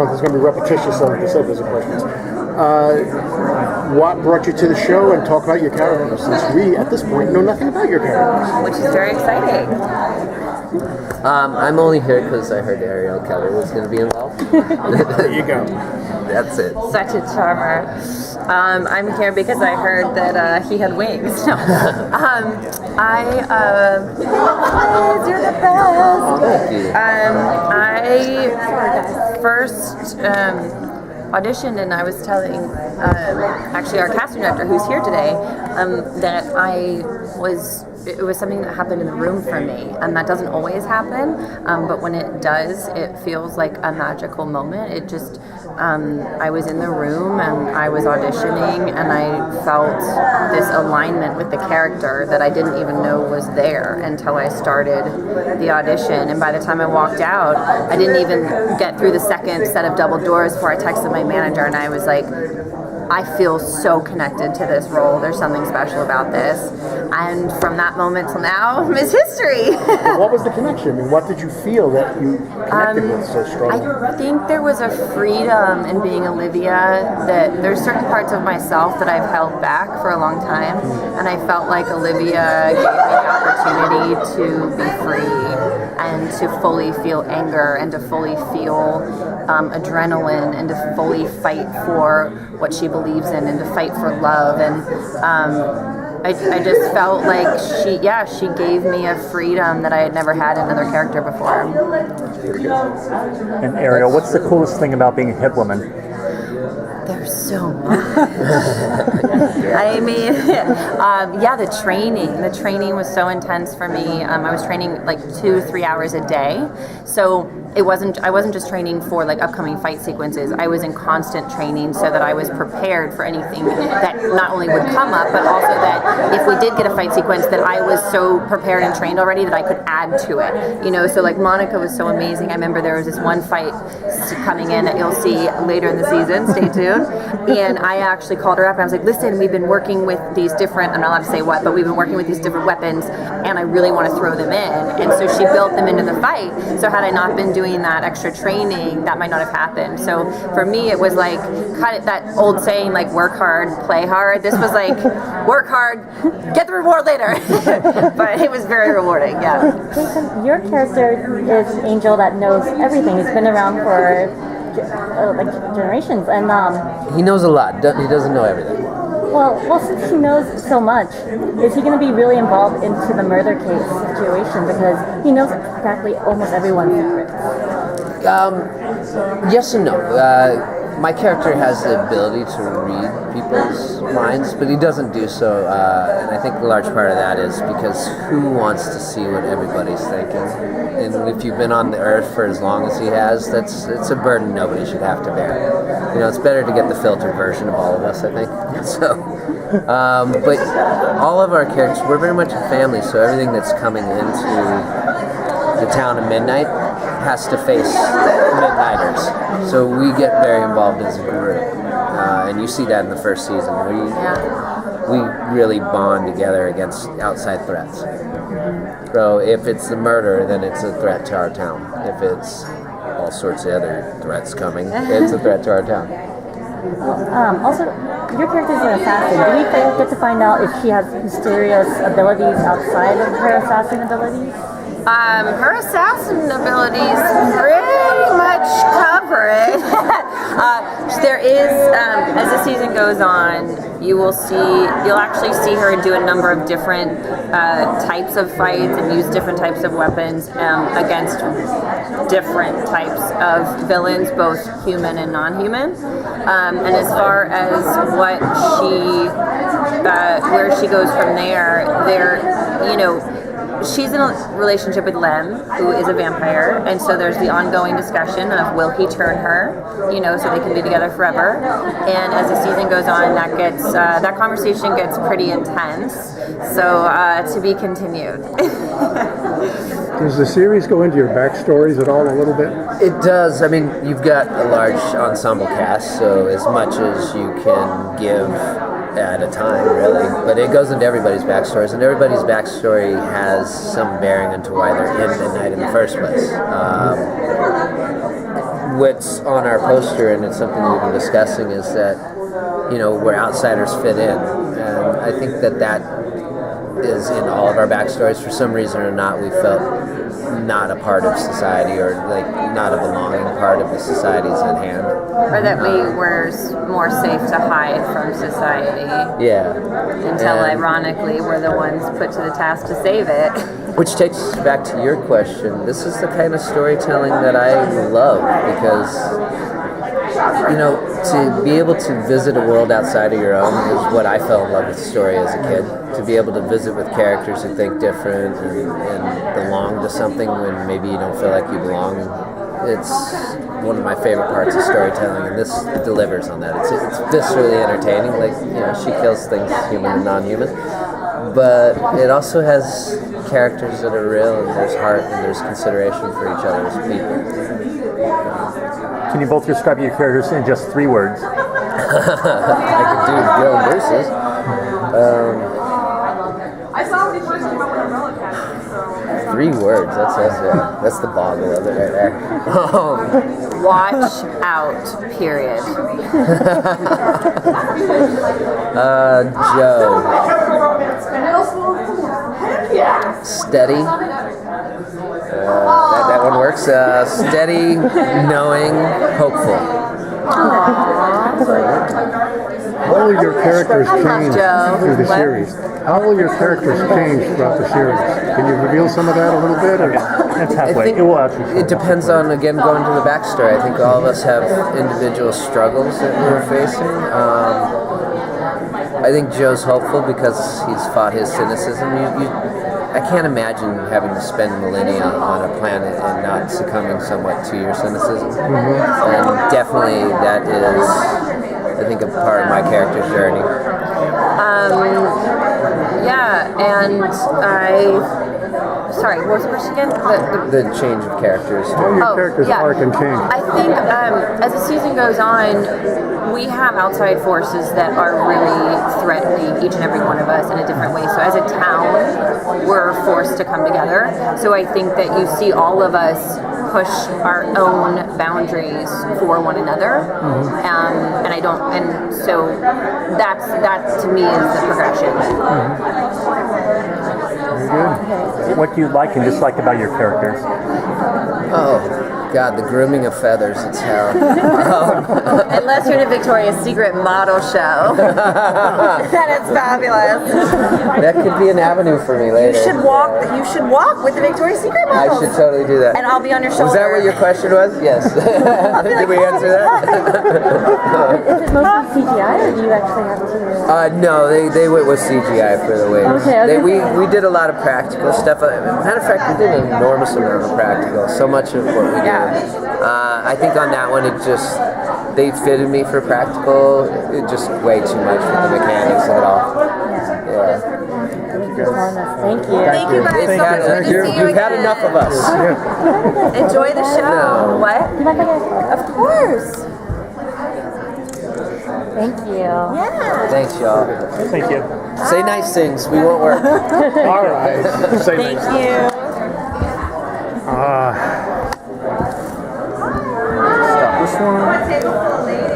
on, it's going to be repetitious on the subject of questions. What brought you to the show, and talk about your characters, since we, at this point, know nothing about your characters. Which is very exciting. I'm only here because I heard Arielle Kebbel was going to be involved. There you go. That's it. Such a charmer. I'm here because I heard that he had wings. No. Liz, you're the best. Thank you. I first auditioned, and I was telling actually our casting director, who's here today, that it was something that happened in the room for me, and that doesn't always happen, but when it does, it feels like a magical moment. It just, I was in the room and I was auditioning, and I felt this alignment with the character that I didn't even know was there until I started the audition. And by the time I walked out, I didn't even get through the second set of double doors before I texted my manager, and I was like, I feel so connected to this role. There's something special about this. And from that moment till now is history. What was the connection? I mean, what did you feel that you connected with so strongly? I think there was a freedom in being Olivia, that there's certain parts of myself that I've held back for a long time. And I felt like Olivia gave me the opportunity to be free and to fully feel anger and to fully feel adrenaline and to fully fight for what she believes in and to fight for love. And I just felt like she gave me a freedom that I had never had in another character before. And Arielle, what's the coolest thing about being a hit woman? There's so much. I mean, the training. The training was so intense for me. I was training like 2 to 3 hours a day. So I wasn't just training for like upcoming fight sequences. I was in constant training so that I was prepared for anything that not only would come up, but also that if we did get a fight sequence, that I was so prepared and trained already that I could add to it. You know, so like Monica was so amazing. I remember there was this one fight coming in that you'll see later in the season. Stay tuned. And I actually called her up and I was like, listen, we've been working with these different, I'm not allowed to say what, but we've been working with these different weapons and I really want to throw them in. And so she built them into the fight. So had I not been doing that extra training, that might not have happened. So for me, it was like kind of that old saying, like work hard, play hard. This was like work hard, get the reward later. But it was very rewarding, yeah. Jason, your character is an angel that knows everything. He's been around for generations, and he knows a lot. He doesn't know everything. Well, since he knows so much, is he going to be really involved into the murder case situation because he knows exactly almost everyone's secrets? Yes and no. My character has the ability to read people's minds, but he doesn't do so, and I think a large part of that is because who wants to see what everybody's thinking? And if you've been on the earth for as long as he has, it's a burden nobody should have to bear. You know, it's better to get the filtered version of all of us, I think. So, but all of our characters, we're very much a family, so everything that's coming into the town at midnight has to face midnighters. So we get very involved as a group, and you see that in the first season. We really bond together against outside threats. So if it's the murder, then it's a threat to our town. If it's all sorts of other threats coming, it's a threat to our town. Also, your character is an assassin. Do we get to find out if she has mysterious abilities outside of her assassin abilities? Her assassin abilities pretty much cover it. There is, as the season goes on, you'll actually see her do a number of different types of fights and use different types of weapons against different types of villains, both human and non-human. And as far as what where she goes from there, you know, she's in a relationship with Lem, who is a vampire, and so there's the ongoing discussion of will he turn her, you know, so they can be together forever. And as the season goes on, that conversation gets pretty intense. So to be continued. Does the series go into your backstories at all a little bit? It does. I mean, you've got a large ensemble cast, so as much as you can give at a time, really. But it goes into everybody's backstories, and everybody's backstory has some bearing into why they're in midnight in the first place. what's on our poster, and it's something we've been discussing, is that, you know, where outsiders fit in. And I think that is in all of our backstories. For some reason or not, we felt not a part of society, or like not a belonging part of the societies at hand. Or that we were more safe to hide from society. Yeah. Until ironically we're the ones put to the task to save it. Which takes us back to your question. This is the kind of storytelling that I love, because, you know, to be able to visit a world outside of your own is what I fell in love with the story as a kid. To be able to visit with characters who think different and belong to something when maybe you don't feel like you belong. It's one of my favorite parts of storytelling, and this delivers on that. It's viscerally entertaining. Like, you know, she kills things human and non-human. But it also has characters that are real, and there's heart, and there's consideration for each other as people. Can you both describe your characters in just 3 words? I could do Joe versus. I saw when you first came out with Umbrella Academy, so... 3 words. That's the boggle of it right there. Watch out, period. Joe. Steady. That one works. Steady, knowing, hopeful. How will your characters I love change Joe. through the What? series? How will your characters change throughout the series? Can you reveal some of that a little bit? Or? That's I halfway. think It will actually show it depends on, again, going to the backstory. I think all of us have individual struggles that we're facing. I think Joe's hopeful because he's fought his cynicism. I can't imagine having to spend millennia on a planet and not succumbing somewhat to your cynicism. And definitely that is, I think, a part of my character's journey. Yeah, and sorry, what was the question again? The change of characters. How will your characters arc and change? I think as the season goes on, we have outside forces that are really threatening each and every one of us in a different way. So as a town, we're forced to come together. So I think that you see all of us push our own boundaries for one another, and so that to me is the progression. What do you like and dislike about your characters? Oh, God, the grooming of feathers, it's hell. Unless you're in a Victoria's Secret model show, then it's fabulous. That could be an avenue for me later. You should walk with the Victoria's Secret I models. should totally do that. And I'll be on your shoulder. Was that what your question was? Yes. Did we answer that? Is it mostly CGI, or do you actually have to? No, they went with CGI for the wings. Okay. We did a lot of practical stuff. Matter of fact, we did an enormous amount of practical. So much of what we did. I think on that one, they fitted me for practical. It just way too much for the mechanics of it all. Yeah. Thank you. Thank you guys so much. Good to see you You've had again. enough of us. Enjoy the show. No. What? Of course. Thank you. Yeah. Thanks, y'all. Thank you. Say nice things. We won't work. All right. Say Thank you. Stop this one.